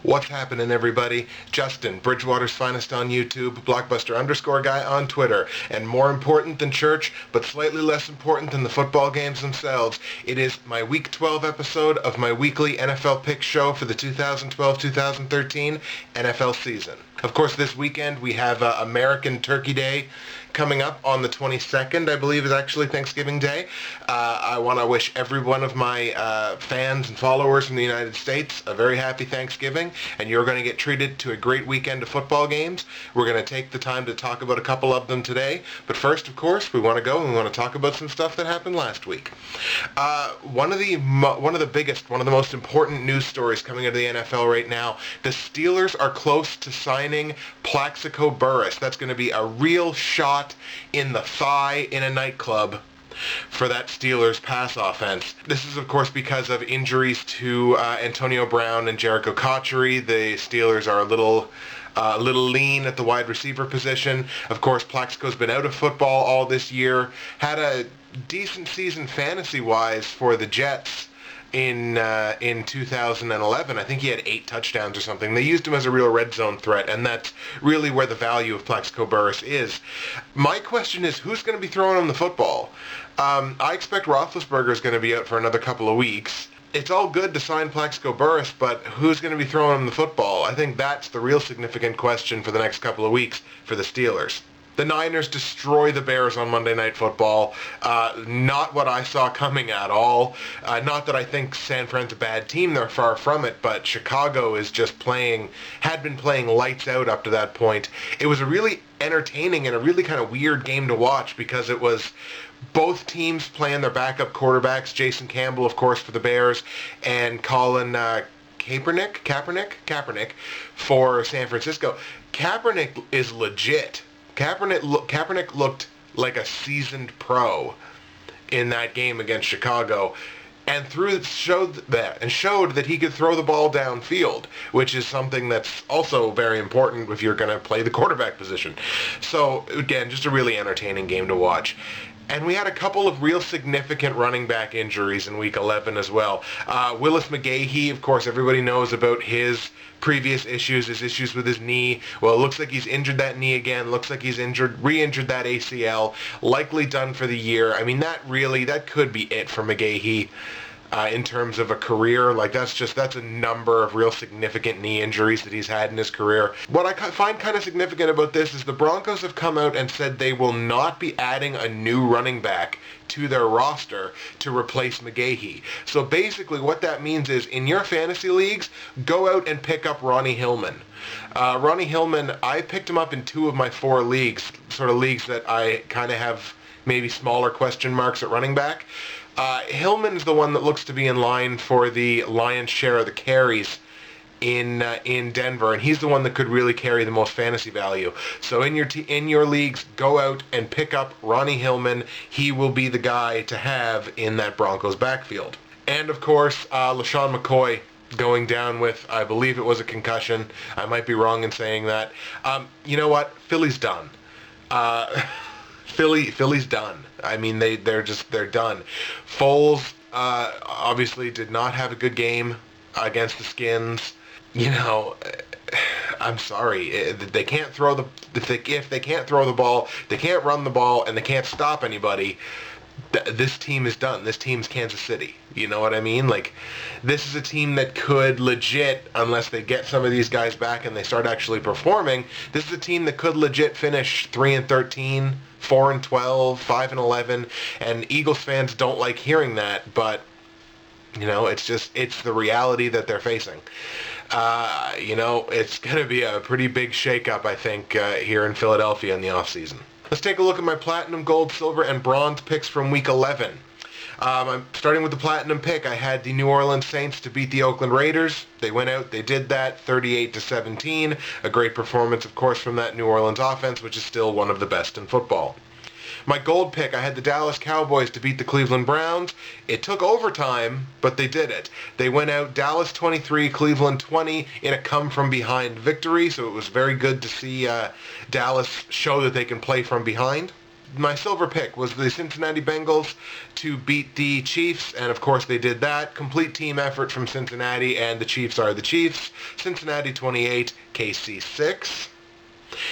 What's happening, everybody? Justin, Bridgewater's finest on YouTube, Blockbuster_guy on Twitter, and more important than church, but slightly less important than the football games themselves, it is my Week 12 episode of my weekly NFL pick show for the 2012-2013 NFL season. Of course, this weekend we have American Turkey Day coming up on the 22nd, I believe is actually Thanksgiving Day. I want to wish every one of my fans and followers in the United States a very happy Thanksgiving, and you're going to get treated to a great weekend of football games. We're going to take the time to talk about a couple of them today, but first, of course, we want to go and we want to talk about some stuff that happened last week. One of the most important news stories coming out of the NFL right now, the Steelers are close to signing Plaxico Burress. That's going to be a real shot in the thigh in a nightclub for that Steelers pass offense. This is, of course, because of injuries to Antonio Brown and Jericho Cotchery. The Steelers are a little lean at the wide receiver position. Of course, Plaxico's been out of football all this year. Had a decent season fantasy-wise for the Jets in 2011. I think he had 8 touchdowns or something. They used him as a real red zone threat, and that's really where the value of Plaxico Burress is. My question is, who's going to be throwing him the football? I expect Roethlisberger is going to be out for another couple of weeks. It's all good to sign Plaxico Burress, but who's going to be throwing him the football? I think that's the real significant question for the next couple of weeks for the Steelers. The Niners destroy the Bears on Monday Night Football. Not what I saw coming at all. Not that I think San Fran's a bad team. They're far from it. But Chicago is just had been playing lights out up to that point. It was a really entertaining and a really kind of weird game to watch because it was both teams playing their backup quarterbacks. Jason Campbell, of course, for the Bears, and Colin Kaepernick for San Francisco. Kaepernick is legit. Kaepernick looked like a seasoned pro in that game against Chicago, and showed that he could throw the ball downfield, which is something that's also very important if you're going to play the quarterback position. So again, just a really entertaining game to watch. And we had a couple of real significant running back injuries in Week 11 as well. Willis McGahee, of course, everybody knows about his previous issues, his issues with his knee. Well, it looks like he's injured that knee again. Looks like he's re-injured that ACL. Likely done for the year. I mean, that could be it for McGahee. In terms of a career, that's a number of real significant knee injuries that he's had in his career. What I find kind of significant about this is the Broncos have come out and said they will not be adding a new running back to their roster to replace McGahee. So basically what that means is, in your fantasy leagues, go out and pick up Ronnie Hillman. Ronnie Hillman, I picked him up in 2 of my 4 leagues, sort of leagues that I kind of have maybe smaller question marks at running back. Hillman's the one that looks to be in line for the lion's share of the carries in Denver, and he's the one that could really carry the most fantasy value. So in your leagues, go out and pick up Ronnie Hillman. He will be the guy to have in that Broncos backfield. And of course, LaShawn McCoy going down with, I believe it was a concussion. I might be wrong in saying that. You know what? Philly's done. Philly's done. I mean, they're done. Foles obviously did not have a good game against the Skins. You know, I'm sorry. They can't throw if they can't throw the ball, they can't run the ball, and they can't stop anybody. This team is done. This team's Kansas City. You know what I mean? Like, this is a team that could legit, unless they get some of these guys back and they start actually performing, this is a team that could legit finish 3-13, 4-12, 5-11, and Eagles fans don't like hearing that, but, you know, it's the reality that they're facing. You know, it's going to be a pretty big shakeup, I think, here in Philadelphia in the offseason. Let's take a look at my platinum, gold, silver, and bronze picks from Week 11. I'm starting with the platinum pick. I had the New Orleans Saints to beat the Oakland Raiders. They went out, they did that, 38-17. A great performance, of course, from that New Orleans offense, which is still one of the best in football. My gold pick, I had the Dallas Cowboys to beat the Cleveland Browns. It took overtime, but they did it. They went out Dallas 23, Cleveland 20 in a come-from-behind victory, so it was very good to see Dallas show that they can play from behind. my silver pick was the Cincinnati Bengals to beat the Chiefs, and of course they did that. Complete team effort from Cincinnati, and the Chiefs are the Chiefs. Cincinnati 28, KC 6.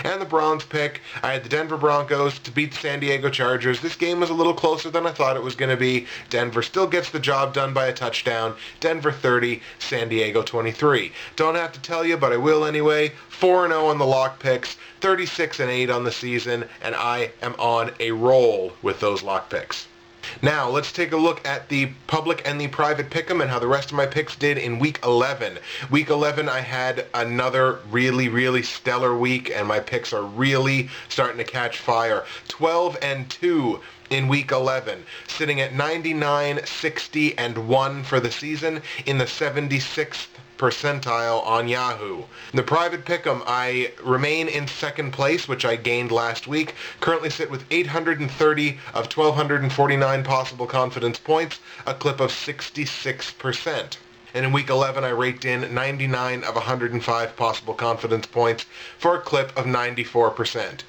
And the bronze pick, I had the Denver Broncos to beat the San Diego Chargers. This game was a little closer than I thought it was going to be. Denver still gets the job done by a touchdown. Denver 30, San Diego 23. Don't have to tell you, but I will anyway. 4-0 on the lock picks, 36-8 on the season, and I am on a roll with those lock picks. Now, let's take a look at the public and the private pick'em and how the rest of my picks did in Week 11. Week 11, I had another really, really stellar week, and my picks are really starting to catch fire. 12-2 in Week 11, sitting at 99, 60, and 1 for the season in the 76th percentile on Yahoo. In the private pick'em, I remain in second place, which I gained last week. Currently sit with 830 of 1,249 possible confidence points, a clip of 66%. And in Week 11, I raked in 99 of 105 possible confidence points for a clip of 94%.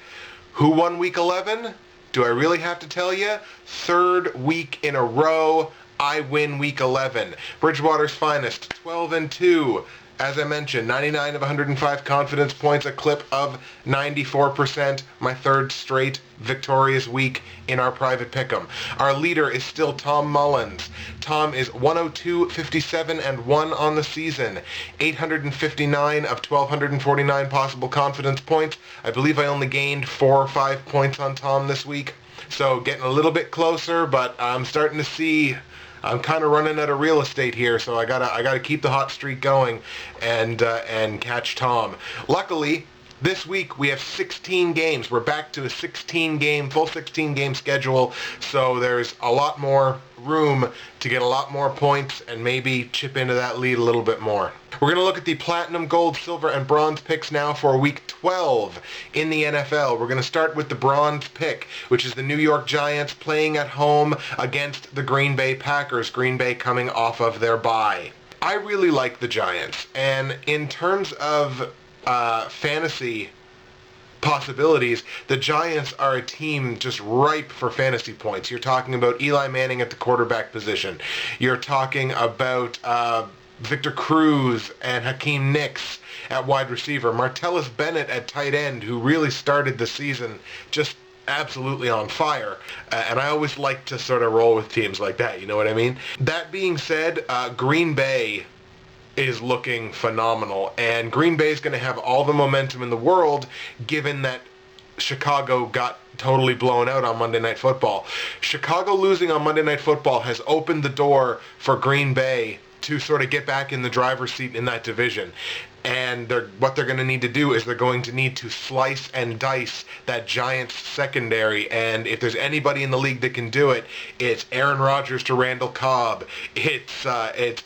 Who won Week 11? Do I really have to tell you? Third week in a row, I win Week 11. Bridgewater's finest, 12-2. As I mentioned, 99 of 105 confidence points, a clip of 94%. My third straight victorious week in our private pick'em. Our leader is still Tom Mullins. Tom is 102, 57, and 1 on the season. 859 of 1,249 possible confidence points. I believe I only gained 4 or 5 points on Tom this week. So getting a little bit closer, but I'm starting to see I'm kind of running out of real estate here, so I gotta keep the hot streak going and catch Tom. Luckily, this week we have 16 games. We're back to a full 16 game schedule, so there's a lot more room to get a lot more points and maybe chip into that lead a little bit more. We're going to look at the platinum, gold, silver, and bronze picks now for Week 12 in the NFL. We're going to start with the bronze pick, which is the New York Giants playing at home against the Green Bay Packers. Green Bay coming off of their bye. I really like the Giants, and in terms of fantasy possibilities, the Giants are a team just ripe for fantasy points. You're talking about Eli Manning at the quarterback position. You're talking about Victor Cruz and Hakeem Nicks at wide receiver. Martellus Bennett at tight end, who really started the season just absolutely on fire. And I always like to sort of roll with teams like that, you know what I mean? That being said, Green Bay is looking phenomenal, and Green Bay is going to have all the momentum in the world given that Chicago got totally blown out on Monday Night Football. Chicago losing on Monday Night Football has opened the door for Green Bay to sort of get back in the driver's seat in that division. And what they're going to need to do is they're going to need to slice and dice that Giants secondary. And if there's anybody in the league that can do it, it's Aaron Rodgers to Randall Cobb. It's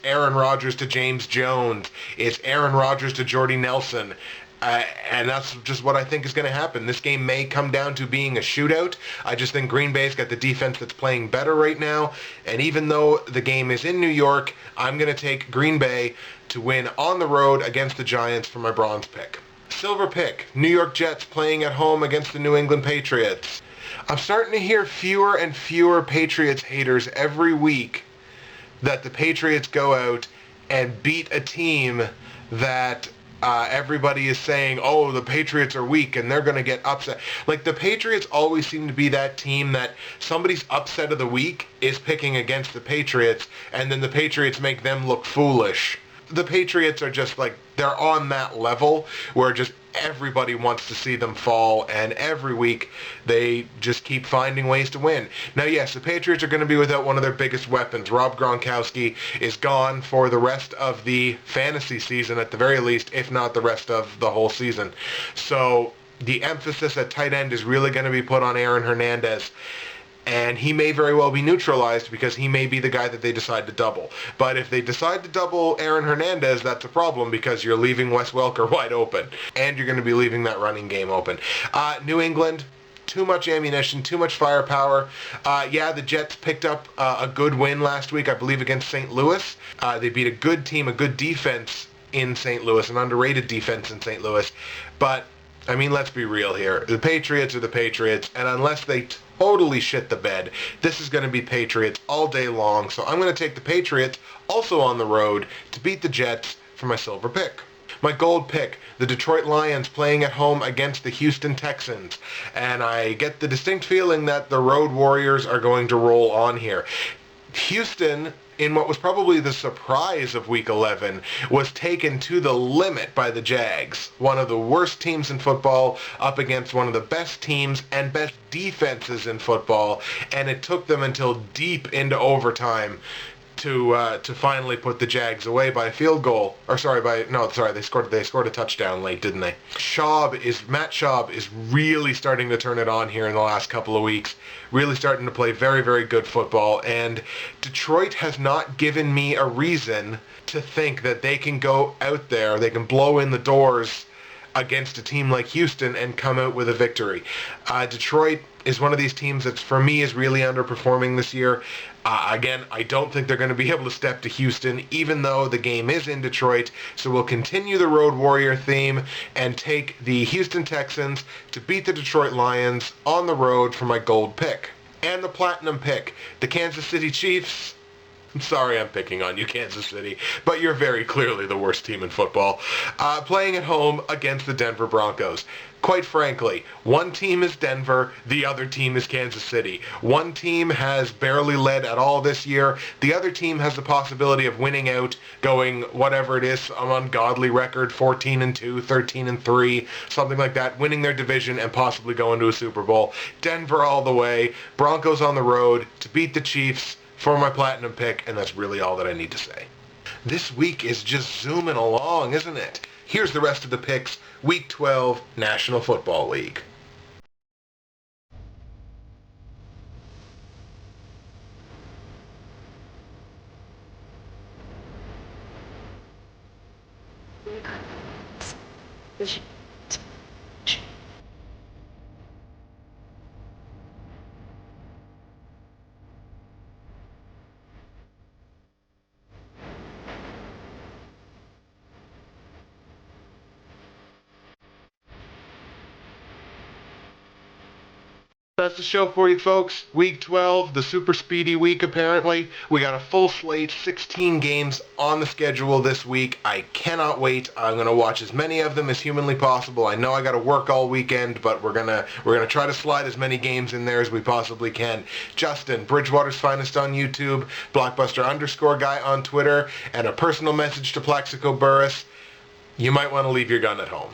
Aaron Rodgers to James Jones. It's Aaron Rodgers to Jordy Nelson. And that's just what I think is going to happen. This game may come down to being a shootout. I just think Green Bay's got the defense that's playing better right now. And even though the game is in New York, I'm going to take Green Bay to win on the road against the Giants for my bronze pick. Silver pick, New York Jets playing at home against the New England Patriots. I'm starting to hear fewer and fewer Patriots haters every week that the Patriots go out and beat a team that everybody is saying, oh, the Patriots are weak and they're going to get upset. Like, the Patriots always seem to be that team that somebody's upset of the week is picking against the Patriots, and then the Patriots make them look foolish. The Patriots are just like, they're on that level where just everybody wants to see them fall, and every week they just keep finding ways to win. Now, yes, the Patriots are going to be without one of their biggest weapons. Rob Gronkowski is gone for the rest of the fantasy season, at the very least, if not the rest of the whole season. So the emphasis at tight end is really going to be put on Aaron Hernandez. And he may very well be neutralized because he may be the guy that they decide to double. But if they decide to double Aaron Hernandez, that's a problem because you're leaving Wes Welker wide open. And you're going to be leaving that running game open. New England, too much ammunition, too much firepower. Yeah, the Jets picked up a good win last week, I believe, against St. Louis. They beat a good team, a good defense in St. Louis, an underrated defense in St. Louis. But, I mean, let's be real here. The Patriots are the Patriots, and unless they totally shit the bed. This is going to be Patriots all day long, so I'm going to take the Patriots also on the road to beat the Jets for my silver pick. My gold pick, the Detroit Lions playing at home against the Houston Texans. And I get the distinct feeling that the Road Warriors are going to roll on here. Houston, in what was probably the surprise of Week 11, was taken to the limit by the Jags, one of the worst teams in football, up against one of the best teams and best defenses in football, and it took them until deep into overtime to finally put the Jags away by a field goal. They scored a touchdown late, didn't they? Matt Schaub is really starting to turn it on here in the last couple of weeks. Really starting to play very, very good football. And Detroit has not given me a reason to think that they can go out there, they can blow in the doors against a team like Houston and come out with a victory. Detroit is one of these teams that, for me, is really underperforming this year. Again, I don't think they're going to be able to step to Houston, even though the game is in Detroit. So we'll continue the Road Warrior theme and take the Houston Texans to beat the Detroit Lions on the road for my gold pick. And the platinum pick, the Kansas City Chiefs. I'm sorry I'm picking on you, Kansas City, but you're very clearly the worst team in football. Playing at home against the Denver Broncos. Quite frankly, one team is Denver, the other team is Kansas City. One team has barely led at all this year. The other team has the possibility of winning out, going whatever it is, an ungodly record, 14-2, 13-3, something like that, winning their division and possibly going to a Super Bowl. Denver all the way, Broncos on the road to beat the Chiefs for my platinum pick, and that's really all that I need to say. This week is just zooming along, isn't it? Here's the rest of the picks. Week 12, National Football League. That's the show for you, folks. Week 12, the super speedy week, apparently. We got a full slate, 16 games on the schedule this week. I cannot wait. I'm going to watch as many of them as humanly possible. I know I got to work all weekend, but we're gonna try to slide as many games in there as we possibly can. Justin, Bridgewater's Finest on YouTube, Blockbuster_guy on Twitter, and a personal message to Plaxico Burress. You might want to leave your gun at home.